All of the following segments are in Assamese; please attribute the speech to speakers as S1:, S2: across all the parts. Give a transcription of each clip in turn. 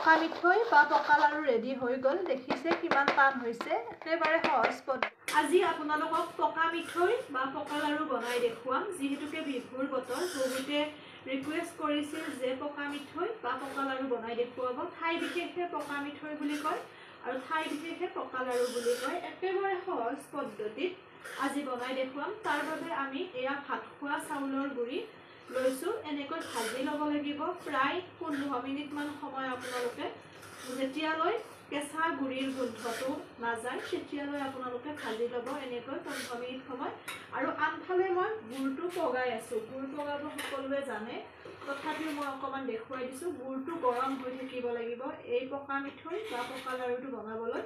S1: পকা মিঠৈ বা পকা লাড়ু ৰেডি হৈ গ'ল। দেখিছে কিমান টান হৈছে, একেবাৰে সহজ পদ্ধতি। আজি আপোনালোকক পকা মিঠৈ বা পকা লাড়ু বনাই দেখুৱাম। যিহেতুকে বিহুৰ বতৰ, বহুতে ৰিকুৱেষ্ট কৰিছিল যে পকা মিঠৈ বা পকা লাড়ু বনাই দেখুৱাব। ঠাই বিশেষে পকা মিঠৈ বুলি কয় আৰু ঠাই বিশেষে পকা লাড়ু বুলি কয়। একেবাৰে সহজ পদ্ধতিত আজি বনাই দেখুৱাম। তাৰ বাবে আমি এয়া ভাত খোৱা চাউলৰ গুড়ি লৈছোঁ। এনেকৈ ভাজি ল'ব লাগিব প্ৰায় 15 মিনিটমান সময়। আপোনালোকে যেতিয়ালৈ কেঁচা গুড়িৰ গোন্ধটো নাযায় তেতিয়ালৈ আপোনালোকে ভাজি ল'ব এনেকৈ 15 মিনিট সময়। আৰু আনফালে মই গুড়টো পগাই আছোঁ। গুড় পগাব সকলোৱে জানে, তথাপিও মই অকণমান দেখুৱাই দিছোঁ। গুড়টো গৰম হৈ থাকিব লাগিব এই পকা মিঠৈ বা পকা লাড়ুটো বনাবলৈ।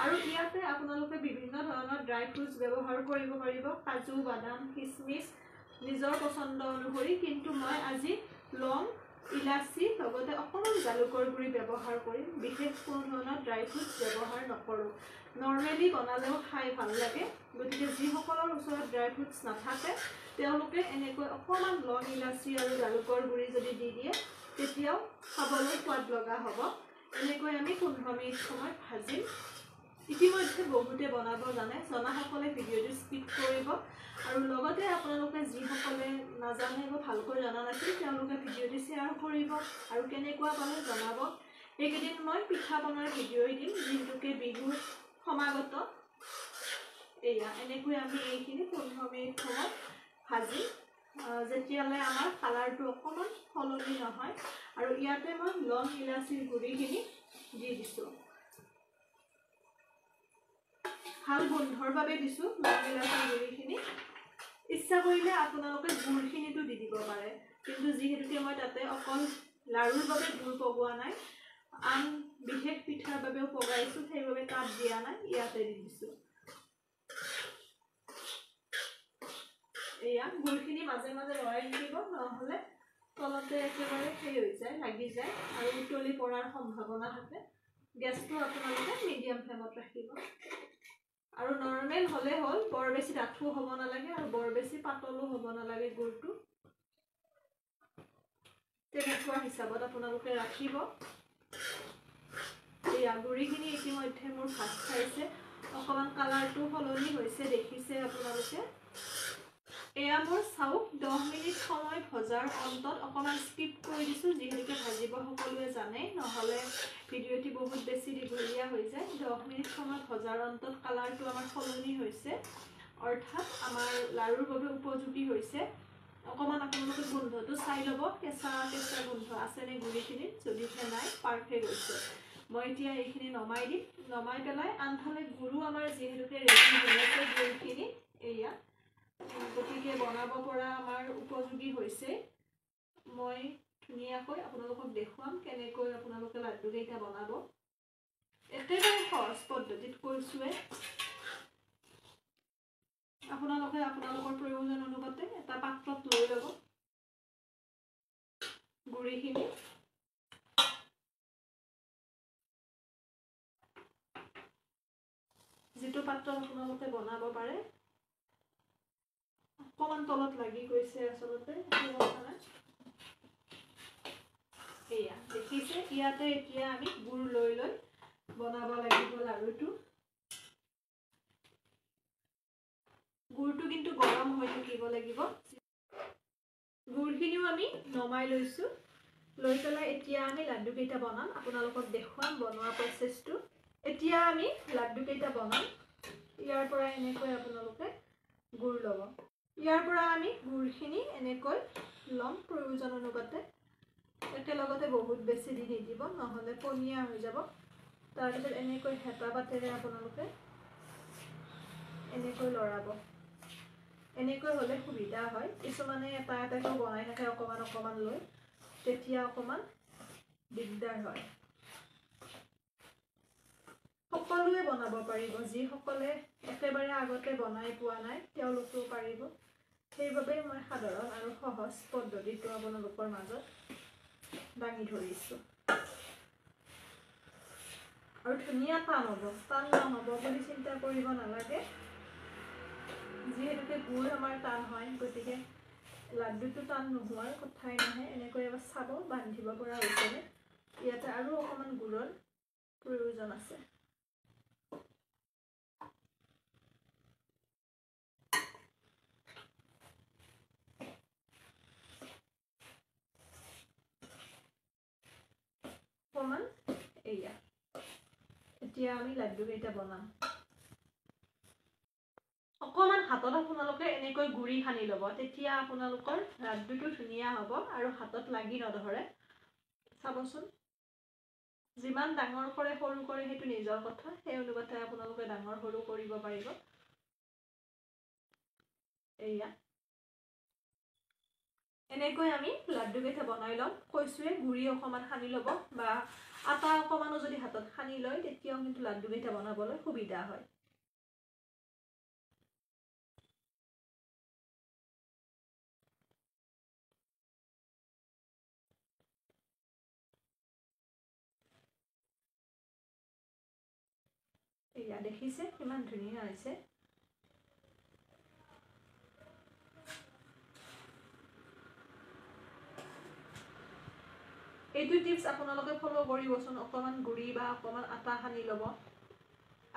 S1: আৰু ইয়াতে আপোনালোকে বিভিন্ন ধৰণৰ ড্ৰাই ফ্ৰুটছ ব্যৱহাৰ কৰিব পাৰিব, কাজু, বাদাম, কিচমিচ নিজৰ পচন্দ অনুসৰি। কিন্তু মই আজি লং, ইলাচি লগতে অকণমান জালুকৰ গুড়ি ব্যৱহাৰ কৰিম। বিশেষ কোনো ধৰণৰ ড্ৰাই ফ্ৰুটছ ব্যৱহাৰ নকৰোঁ। নৰ্মেলি বনালেও খাই ভাল লাগে, গতিকে যিসকলৰ ওচৰত ড্ৰাই ফ্ৰুটছ নাথাকে তেওঁলোকে এনেকৈ অকণমান লং, ইলাচি আৰু জালুকৰ গুড়ি যদি দি দিয়ে তেতিয়াও খাবলৈ সোৱাদ লগা হ'ব। এনেকৈ আমি 15 মিনিট সময় ভাজিম। ইতিমধ্যে বহুতে বনাব জানে, জনাসকলে ভিডিঅ'টো স্কিপ কৰিব। আৰু লগতে আপোনালোকে যিসকলে নাজানে বা ভালকৈ জনা নাছিল তেওঁলোকে ভিডিঅ'টো শ্বেয়াৰ কৰিব আৰু কেনেকুৱা পালে জনাব। এইকেইদিন মই পিঠা বনোৱাৰ ভিডিঅ'ই দিম, যিহেতুকে বিহু সমাগত। এয়া এনেকৈ আমি এইখিনি 15 মিনিট সময় ভাজি যেতিয়ালৈ আমাৰ কালাৰটো অকণমান সলনি নহয়। আৰু ইয়াতে মই লং, ইলাচিৰ গুড়িখিনি দি দিছোঁ। ভাল গোন্ধৰ বাবে দিছোঁ লং, ইলাচিৰ গুড়িখিনি। ইচ্ছা কৰিলে আপোনালোকে গুড়খিনিতো দি দিব পাৰে, কিন্তু যিহেতুকে মই তাতে অকল লাড়ুৰ বাবে গুড় পগোৱা নাই, আন বিশেষ পিঠাৰ বাবেও পগাইছোঁ, সেইবাবে তাত দিয়া নাই, ইয়াতে দি দিছোঁ। এয়া গুড়খিনি মাজে মাজে লৰাই থাকিব, নহ'লে তলতে একেবাৰে সেই হৈ যায়, লাগি যায় আৰু উতলি পৰাৰ সম্ভাৱনা থাকে। গেছটো আপোনালোকে মিডিয়াম ফ্লেমত ৰাখিব। আৰু নৰ্মেল হ'লে হ'ল, বৰ বেছি ডাঠো হ'ব নালাগে আৰু বৰ বেছি পাতলো হ'ব নালাগে। গুড়টো তেনেকুৱা হিচাপত আপোনালোকে ৰাখিব। এয়া গুড়িখিনি ইতিমধ্যে মোৰ ভাত খাইছে, অকণমান কালাৰটো সলনি হৈছে, দেখিছে আপোনালোকে। এয়া মোৰ চাওক 10 মিনিট সময় ভজাৰ অন্তত অকণমান স্কিপ কৰি দিছোঁ, যিহেতুকে ভাজিব সকলোৱে জানে, নহ'লে ভিডিঅ'টি বহুত বেছি দীঘলীয়া হৈ যায়। 10 মিনিট সময় ভজাৰ অন্তত কালাৰটো আমাৰ সলনি হৈছে, অৰ্থাৎ আমাৰ লাড়ুৰ বাবে উপযোগী হৈছে। অকণমান আপোনালোকে গোন্ধটো চাই ল'ব, কেঁচা কেঁচা গোন্ধ আছেনে গুড়িখিনিত। যদিহে নাই, পাৰফেক্ট হৈছে। মই এতিয়া এইখিনি নমাই দিম। নমাই পেলাই আনফালে গুড়ো আমাৰ যিহেতুকে ৰেডি হৈ আছে গুড়খিনি, এয়া গতিকে বনাব পৰা আমাৰ উপযোগী হৈছে। মই ধুনীয়াকৈ আপোনালোকক দেখুৱাম কেনেকৈ আপোনালোকে লাড্ডুকেইটা বনাব। একেবাৰে সহজ পদ্ধতিত কৈছোঁৱে। আপোনালোকে আপোনালোকৰ প্ৰয়োজন অনুপাতে এটা পাত্ৰত লৈ ল'ব গুড়িখিনি। যিটো পাত্ৰত আপোনালোকে বনাব পাৰে। অকণমান তলত লাগি গৈছে আচলতে, এয়া দেখিছে। ইয়াতে এতিয়া আমি গুড় লৈ লৈ বনাব লাগিব লাড়ুটো। গুড়টো কিন্তু গৰম হৈ থাকিব লাগিব। গুড়খিনিও আমি নমাই লৈছোঁ। লৈ পেলাই এতিয়া আমি লাড্ডুকেইটা বনাম, আপোনালোকক দেখুৱাম বনোৱা প্ৰচেছটো। এতিয়া আমি লাড্ডুকেইটা বনাম। ইয়াৰ পৰা এনেকৈ আপোনালোকে গুড় ল'ব। ইয়াৰ পৰা আমি গুড়খিনি এনেকৈ ল'ম প্ৰয়োজন অনুপাতে। একেলগতে বহুত বেছি দি নিদিব, নহ'লে পনীয়া হৈ যাব। তাৰপিছত এনেকৈ হেতা পাতেৰে আপোনালোকে এনেকৈ লৰাব। এনেকৈ হ'লে সুবিধা হয়। কিছুমানে এটা এটাকৈ বনাই থাকে অকণমান অকণমান লৈ, তেতিয়া অকণমান দিগদাৰ হয়। সকলোৱে বনাব পাৰিব, যিসকলে একেবাৰে আগতে বনাই পোৱা নাই তেওঁলোকেও পাৰিব। সেইবাবে মই সাধাৰণ আৰু সহজ পদ্ধতিটো আপোনালোকৰ মাজত দাঙি ধৰিছোঁ। আৰু ধুনীয়া টান হ'ব, টান নহ'ব বুলি চিন্তা কৰিব নালাগে। যিহেতুকে গুড় আমাৰ টান হয়, গতিকে লাড্ডুটো টান নোহোৱাৰ কথাই নাহে। এনেকৈ এবাৰ চাব বান্ধিব পৰা হৈছেনে। ইয়াতে আৰু অকণমান গুড়ৰ প্ৰয়োজন আছে। অকণমান এয়া এতিয়া আমি লাড্ডুকেইটা বনাম। অকণমান হাতত আপোনালোকে এনেকৈ গুড়ি সানি ল'ব, তেতিয়া আপোনালোকৰ লাড্ডুটো ধুনীয়া হ'ব আৰু হাতত লাগি নধৰে। চাবচোন, যিমান ডাঙৰ কৰে সৰু কৰে সেইটো নিজৰ কথা, সেই অনুপাতে আপোনালোকে ডাঙৰ সৰু কৰিব পাৰিব। এয়া এনেকৈ আমি লাড্ডুকেইটা বনাই ল'ম। কৈছোৱে গুড়ি অকণমান সানি ল'ব বা আটা অকণমানো যদি হাতত সানি লয় তেতিয়াও কিন্তু লাড্ডুকেইটা বনাবলৈ সুবিধা হয়। এয়া দেখিছে কিমান ধুনীয়া হৈছে। এইটো টিপছ আপোনালোকে ফলো কৰিবচোন। অকণমান গুড়ি বা অকণমান আটা সানি ল'ব।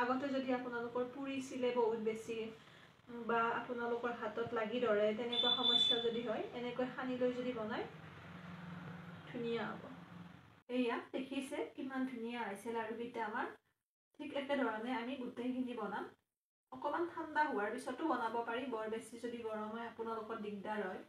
S1: আগতে যদি আপোনালোকৰ পুৰিছিলে বহুত বেছি বা আপোনালোকৰ হাতত লাগি ধৰে, তেনেকুৱা সমস্যা যদি হয়, এনেকৈ সানি লৈ যদি বনায় ধুনীয়া হ'ব। এয়া দেখিছে কিমান ধুনীয়া হৈছে লাড়ুকেইটা আমাৰ। ঠিক একেধৰণে আমি গোটেইখিনি বনাম। অকণমান ঠাণ্ডা হোৱাৰ পিছতো বনাব পাৰি, বৰ বেছি যদি গৰম হয় আপোনালোকৰ দিগদাৰ হয়।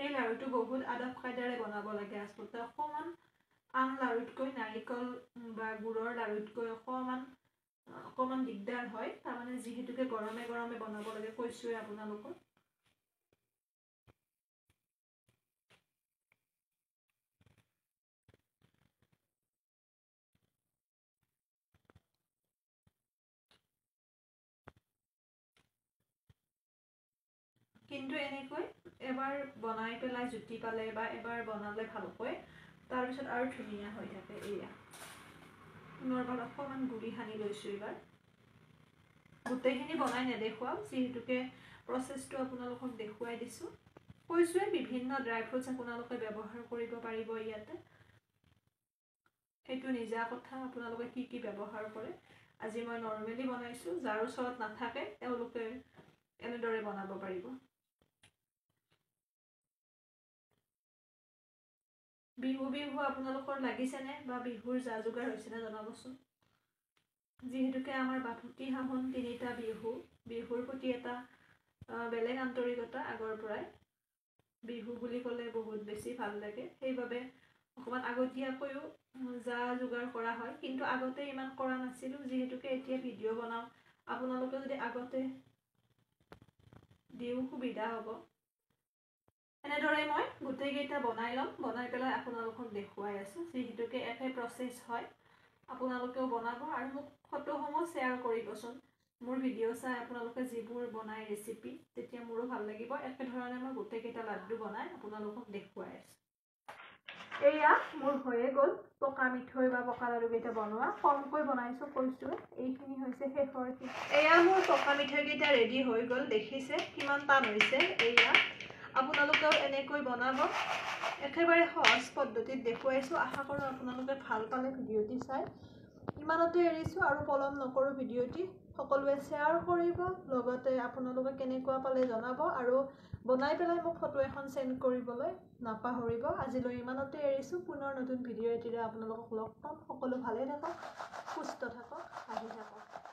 S1: এই লাড়ুটো বহুত আদব কায়দাৰে বনাব লাগে আচলতে। অকণমান আন লাড়ুতকৈ, নাৰিকল বা গুড়ৰ লাড়ুতকৈ অকণমান দিগদাৰ হয়, তাৰমানে যিহেতুকে গৰমে গৰমে বনাব লাগে, কৈছোৱে আপোনালোকক। কিন্তু এনেকৈ এবাৰ বনাই পেলাই জুতি পালে বা এবাৰ বনালে ভালকৈ, তাৰপিছত আৰু ধুনীয়া হৈ থাকে। এয়া পুনৰবাৰ অকণমান গুড়ি সানি লৈছোঁ। এইবাৰ গোটেইখিনি বনাই নেদেখুৱাম, যিহেতুকে প্ৰচেছটো আপোনালোকক দেখুৱাই দিছোঁ। কৈছোৱে বিভিন্ন ড্ৰাই ফ্ৰুটছ আপোনালোকে ব্যৱহাৰ কৰিব পাৰিব ইয়াতে। সেইটো নিজা কথা, আপোনালোকে কি কি ব্যৱহাৰ কৰে। আজি মই নৰ্মেলি বনাইছোঁ, যাৰ ওচৰত নাথাকে তেওঁলোকে এনেদৰে বনাব পাৰিব। বিহু বিহু আপোনালোকৰ লাগিছেনে বা বিহুৰ যা যোগাৰ হৈছেনে জনাবচোন। যিহেতুকে আমাৰ বাপুতি সাহোন 3টা বিহু, বিহুৰ প্ৰতি এটা বেলেগ আন্তৰিকতা আগৰ পৰাই। বিহু বুলি ক'লে বহুত বেছি ভাল লাগে, সেইবাবে অকণমান আগতীয়াকৈও যা যোগাৰ কৰা হয়। কিন্তু আগতে ইমান কৰা নাছিলোঁ, যিহেতুকে এতিয়া ভিডিঅ' বনাওঁ। আপোনালোকে যদি আগতে দিও সুবিধা হ'ব। এনেদৰে মই গোটেইকেইটা বনাই ল'ম, বনাই পেলাই আপোনালোকক দেখুৱাই আছোঁ। যিহেতুকে একে প্ৰচেছ হয়, আপোনালোকেও বনাব আৰু মোক ফটোসমূহ শ্বেয়াৰ কৰিবচোন। মোৰ ভিডিঅ' চাই আপোনালোকে যিবোৰ বনাই ৰেচিপি, তেতিয়া মোৰো ভাল লাগিব। একেধৰণে মই গোটেইকেইটা লাড্ডু বনাই আপোনালোকক দেখুৱাই আছোঁ। এয়া মোৰ হৈয়ে গ'ল পকা মিঠৈ বা পকা লাড়ুকেইটা বনোৱা। কমকৈ বনাইছোঁ, কৈছোৱে। এইখিনি হৈছে শেষৰ। এয়া মোৰ পকা মিঠৈকেইটা ৰেডি হৈ গ'ল। দেখিছে কিমান টান হৈছে। এয়া আপোনালোকেও এনেকৈ বনাব। একেবাৰে সহজ পদ্ধতিত দেখুৱাইছোঁ। আশা কৰোঁ আপোনালোকে ভাল পালে ভিডিঅ'টি চাই। ইমানতে এৰিছোঁ আৰু পলম নকৰোঁ। ভিডিঅ'টি সকলোৱে শ্বেয়াৰ কৰিব, লগতে আপোনালোকে কেনেকুৱা পালে জনাব আৰু বনাই পেলাই মোক ফটো এখন চেণ্ড কৰিবলৈ নাপাহৰিব। আজিলৈ ইমানতে এৰিছোঁ। পুনৰ নতুন ভিডিঅ' এটিৰে আপোনালোকক লগ পাম। সকলো ভালে থাকক, সুস্থ থাকক, হাঁহি থাকক।